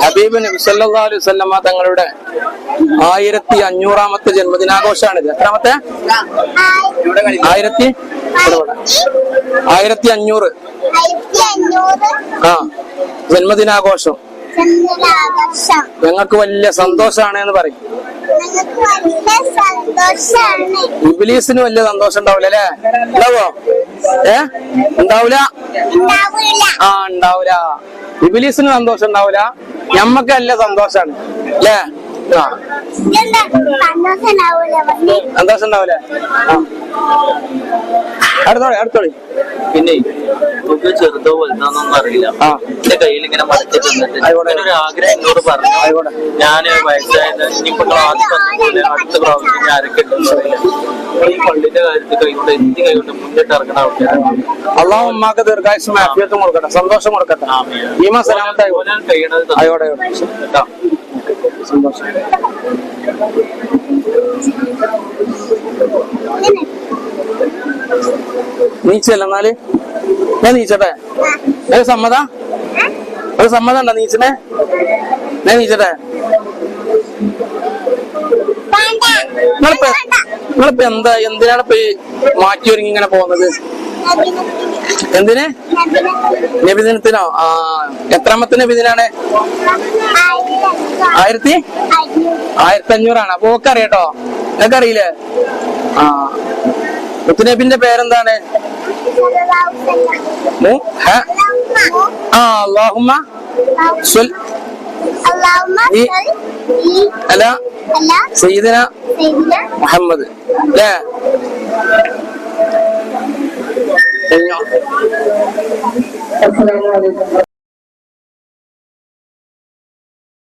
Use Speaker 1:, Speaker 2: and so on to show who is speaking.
Speaker 1: ഹബീബ് നബി സല്ലല്ലാഹു അലൈഹി വസല്ലമ തങ്ങളുടെ 1500ാമത്തെ ജന്മദിനാഘോഷമാണിത്. എത്രാമത്തെ? 1500 ജന്മദിനാഘോഷം. ഞങ്ങൾക്ക് വലിയ സന്തോഷാണ് എന്ന് പറയും. ഇബ്ലീസിന് വലിയ സന്തോഷം ഉണ്ടാവില്ല അല്ലേ? ഉണ്ടാവോ? ഉണ്ടാവൂല. ഉണ്ടാവൂല. ഇബ്ലീസിന് സന്തോഷം ഉണ്ടാവൂല. ഞമ്മക്ക് നല്ല സന്തോഷാണ് അല്ലേ? സന്തോഷം ഉണ്ടാവൂലേ? അടുത്തോളി.
Speaker 2: പിന്നെ നമുക്ക് ചെറുതോ വലുതാന്നൊന്നും അറിയില്ല. എന്റെ കയ്യിൽ ഇങ്ങനെ മടക്കി തന്നിട്ട് ഒരു ആഗ്രഹം എന്നോട് പറഞ്ഞു. ഞാൻ വയസ്സായത് ഇനിയിപ്പോ അടുത്ത പ്രാവശ്യം ആരൊക്കെ ഈ പള്ളിന്റെ കാര്യത്തിൽ കൈകൊണ്ട് എന്ത് കൈകൊണ്ട് മുന്നിട്ട് ഇറങ്ങണ ആൾക്കാരാണ്.
Speaker 1: അള്ളാഹു ഉമ്മാക്ക് ദീർഘായുസ്സും ആഫിയത്തും കൊടുക്കട്ടെ, സന്തോഷം കൊടുക്കട്ടെ. ഈമാ സലാമത്തായി
Speaker 2: കഴിയണത്
Speaker 1: ആയോടെ സന്തോഷം. നീച്ചല്ല എന്നാല് ഞാൻ നീച്ചട്ടെ? ഒരു സമ്മത? ഒരു സമ്മതം ഉണ്ടോ നീച്ചനെ? ഞാൻ നീച്ചട്ടെ? നിങ്ങളിപ്പോ എന്തിനാണ് ഇപ്പൊ ഈ മാറ്റി ഒരുങ്ങി ഇങ്ങനെ പോകുന്നത്? എന്തിന്? നബിദിനത്തിനോ? എത്രാമത്തെ നബിദിനാണ്? 1500 അപ്പൊ ഒക്കെ അറിയട്ടോ? നിങ്ങൾക്ക് അറിയില്ലേ? മുത്തുനബിന്റെ പേരെന്താണ്? അല്ലാഹുമ്മ അല സയ്യിദന മുഹമ്മദ് അല്ലേ? കഴിഞ്ഞോ?